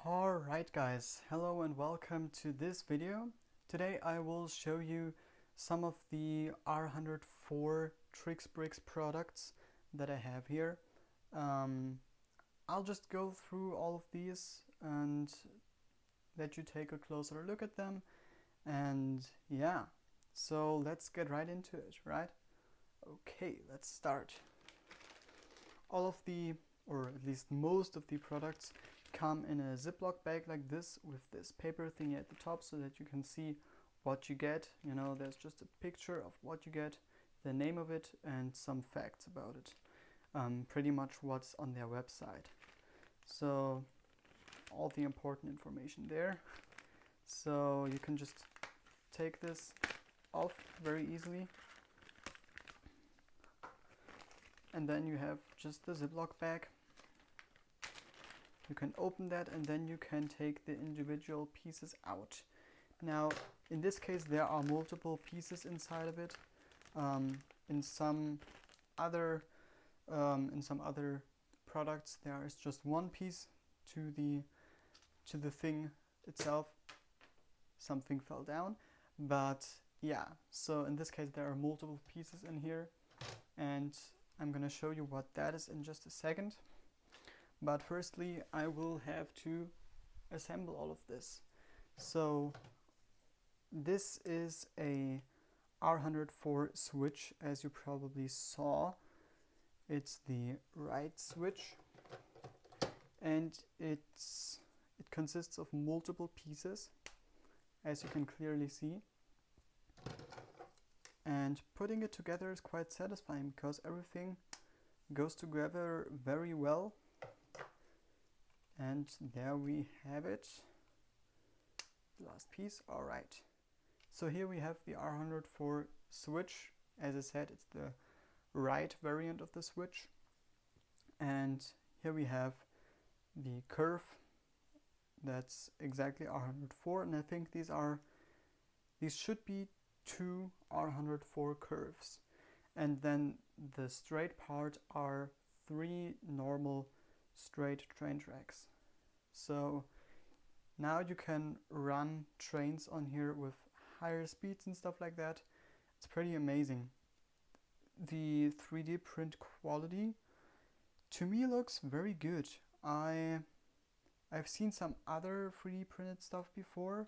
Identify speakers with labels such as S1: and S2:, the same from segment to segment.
S1: Alright guys, hello and welcome to this video. Today I will show you some of the r104 Trixbrix products that I have here. I'll just go through all of these and let you take a closer look at them. And yeah, so let's get right into it, right? Okay, let's start. All of the, or at least most of the products come in a Ziploc bag like this with this paper thingy at the top so that you can see what you get. You know, there's just a picture of what you get, the name of it, and some facts about it. Pretty much what's on their website. So all the important information there. So you can just take this off very easily. And then you have just the Ziploc bag. You can open that and then you can take the individual pieces out. Now, in this case, there are multiple pieces inside of it. In some other products, there is just one piece to the thing itself. Something fell down, but yeah. So in this case, there are multiple pieces in here, and I'm gonna show you what that is in just a second. But firstly, I will have to assemble all of this. So this is a r104 switch, as you probably saw. It's the right switch, and it consists of multiple pieces, as you can clearly see. And putting it together is quite satisfying because everything goes together very well. And there we have it, the last piece. All right, so here we have the r104 switch. As I said, it's the right variant of the switch. And here we have the curve. That's exactly r104, and I think these should be two r104 curves. And then the straight part are three normal straight train tracks. So now you can run trains on here with higher speeds and stuff like that. It's pretty amazing. The 3D print quality to me looks very good. I've seen some other 3D printed stuff before.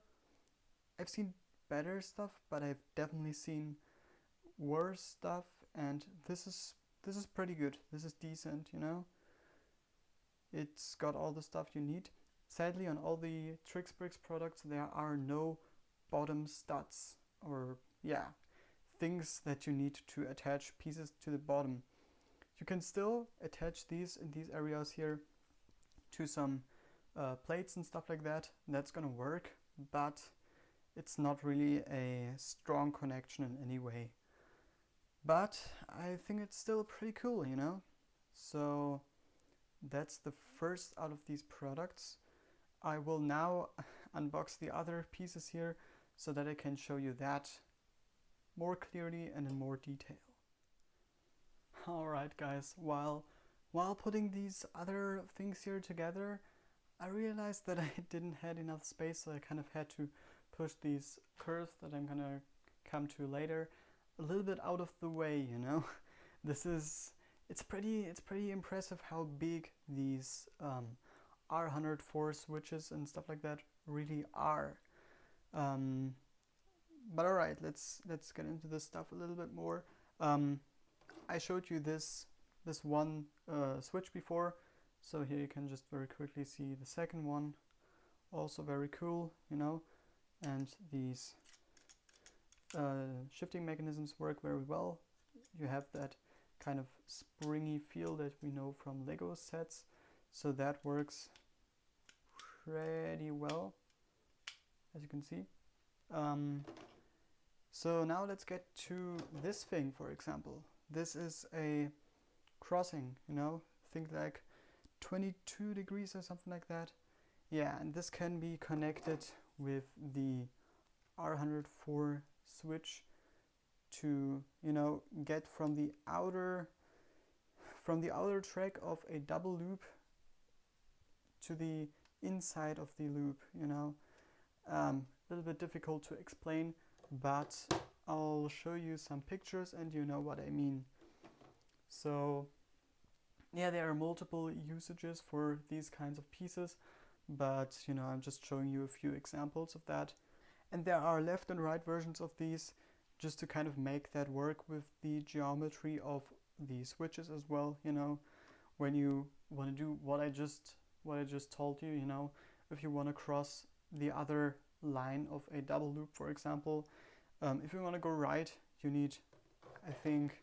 S1: I've seen better stuff, but I've definitely seen worse stuff, and this is pretty good. This is decent, you know. It's got all the stuff you need. Sadly, on all the Trixbrix products, there are no bottom studs, or yeah, things that you need to attach pieces to the bottom. You can still attach these in these areas here to some plates and stuff like that. That's gonna work, but it's not really a strong connection in any way. But I think it's still pretty cool, you know. So that's the first out of these products. I will now unbox the other pieces here so that I can show you that more clearly and in more detail. Alright guys, while putting these other things here together, I realized that I didn't have enough space, so I kind of had to push these curves that I'm gonna come to later a little bit out of the way, you know. It's pretty impressive how big these r104 switches and stuff like that really are. But alright, let's get into this stuff a little bit more. I showed you this one switch before, so here you can just very quickly see the second one. Also very cool, you know, and these shifting mechanisms work very well. You have that kind of springy feel that we know from Lego sets, so that works pretty well, as you can see. So now let's get to this thing, for example. This is a crossing, you know, think like 22 degrees or something like that. Yeah, and this can be connected with the r104 switch to, you know, get from the outer track of a double loop to the inside of the loop, you know. A little bit difficult to explain, but I'll show you some pictures and you know what I mean. So yeah, there are multiple usages for these kinds of pieces, but you know, I'm just showing you a few examples of that. And there are left and right versions of these, just to kind of make that work with the geometry of the switches as well, you know. When you want to do what I just told you, you know, if you want to cross the other line of a double loop, for example, if you want to go right, you need, I think,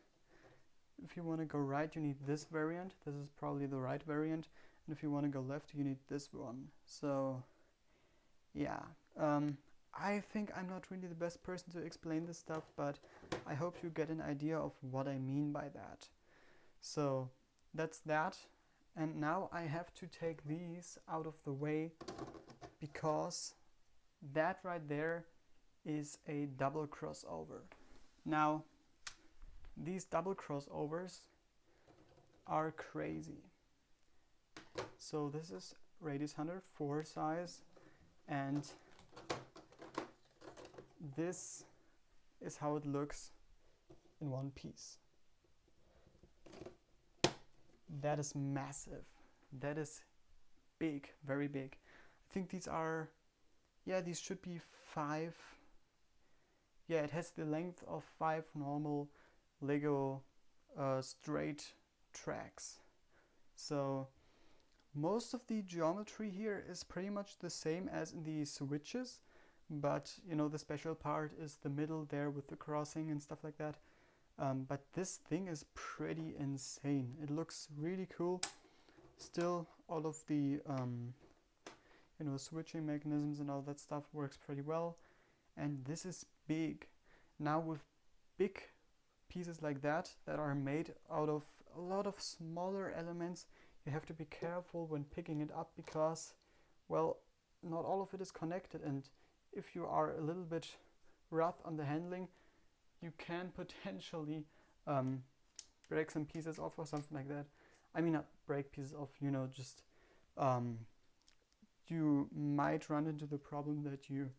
S1: if you want to go right, you need this variant. This is probably the right variant. And if you want to go left, you need this one. So yeah, I think I'm not really the best person to explain this stuff, but I hope you get an idea of what I mean by that. So that's that. And now I have to take these out of the way, because that right there is a double crossover. Now, these double crossovers are crazy. So this is radius 104 size, and this is how it looks in one piece. That is massive. That is big, very big. I think these are, yeah, these should be 5. Yeah, it has the length of 5 normal Lego straight tracks. So most of the geometry here is pretty much the same as in the switches, but you know, the special part is the middle there with the crossing and stuff like that. But this thing is pretty insane. It looks really cool. Still, all of the you know, switching mechanisms and all that stuff works pretty well. And this is big. Now with big pieces like that are made out of a lot of smaller elements, you have to be careful when picking it up, because, well, not all of it is connected, and if you are a little bit rough on the handling, you can potentially break some pieces off or something like that. I mean, not break pieces off, you know, just you might run into the problem that you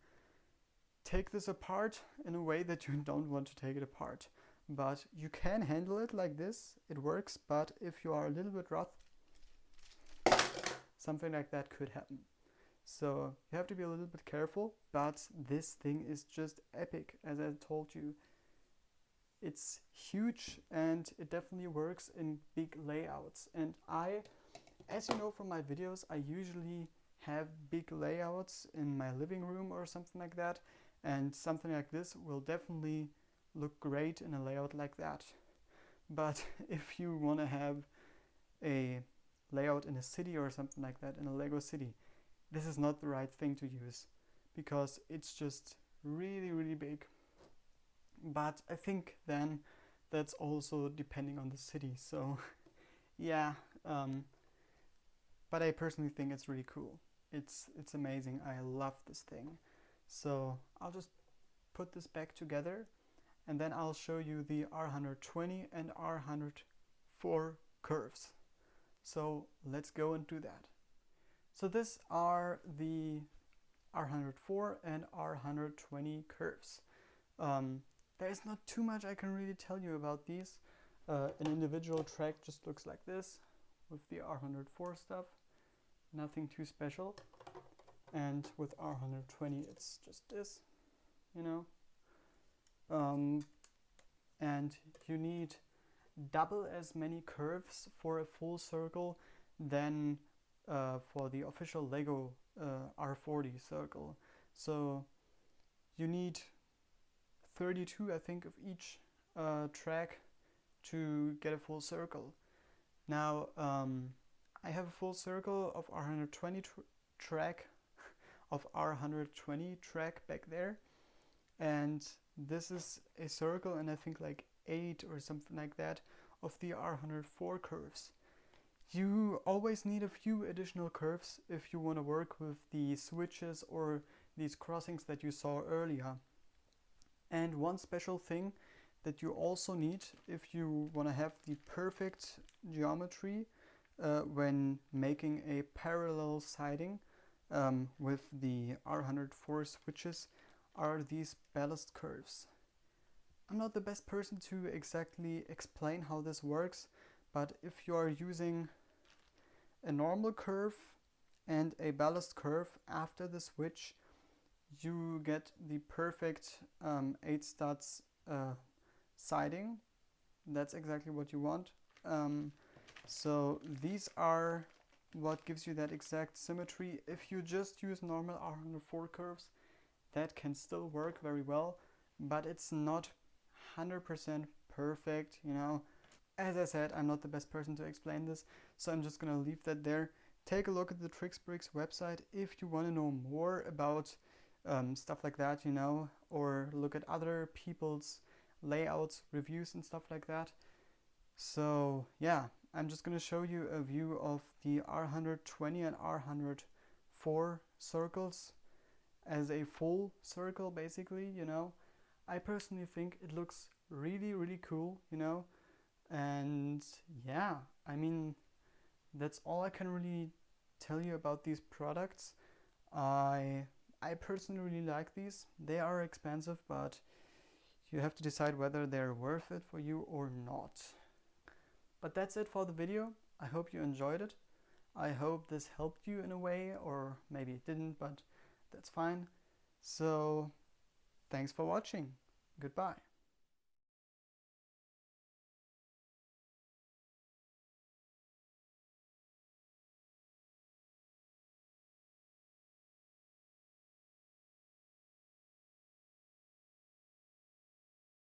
S1: take this apart in a way that you don't want to take it apart. But you can handle it like this, it works, but if you are a little bit rough, something like that could happen. So you have to be a little bit careful, but this thing is just epic, as I told you. It's huge and it definitely works in big layouts. And I, as you know from my videos, I usually have big layouts in my living room or something like that. And something like this will definitely look great in a layout like that. But if you want to have a layout in a city or something like that, in a Lego city, this is not the right thing to use, because it's just really, really big. But I think then that's also depending on the city. So yeah, but I personally think it's really cool. It's amazing. I love this thing. So I'll just put this back together, and then I'll show you the r120 and r104 curves. So let's go and do that. So these are the r104 and r120 curves. There's not too much I can really tell you about these. An individual track just looks like this with the r104 stuff. Nothing too special. And with r120 it's just this, you know. And you need double as many curves for a full circle than for the official Lego R40 circle. So you need 32, I think, of each track to get a full circle. Now I have a full circle of r120 track back there, and this is a circle, and I think like 8 or something like that of the r104 curves. You always need a few additional curves if you want to work with the switches or these crossings that you saw earlier. And one special thing that you also need if you want to have the perfect geometry when making a parallel siding, with the R104 switches are these ballast curves. I'm not the best person to exactly explain how this works, but if you are using a normal curve and a ballast curve after the switch, you get the perfect 8 studs siding. That's exactly what you want. So these are what gives you that exact symmetry. If you just use normal R104 curves, that can still work very well, but it's not 100% perfect, you know. As I said, I'm not the best person to explain this, so I'm just gonna leave that there. Take a look at the Trixbrix website if you want to know more about stuff like that, you know, or look at other people's layouts, reviews and stuff like that. So yeah, I'm just gonna show you a view of the R120 and R104 circles as a full circle, basically, you know. I personally think it looks really cool, you know. And yeah, I mean, that's all I can really tell you about these products. I personally really like these. They are expensive, but you have to decide whether they're worth it for you or not. But that's it for the video. I hope you enjoyed it. I hope this helped you in a way, or maybe it didn't, but that's fine. So thanks for watching. Goodbye.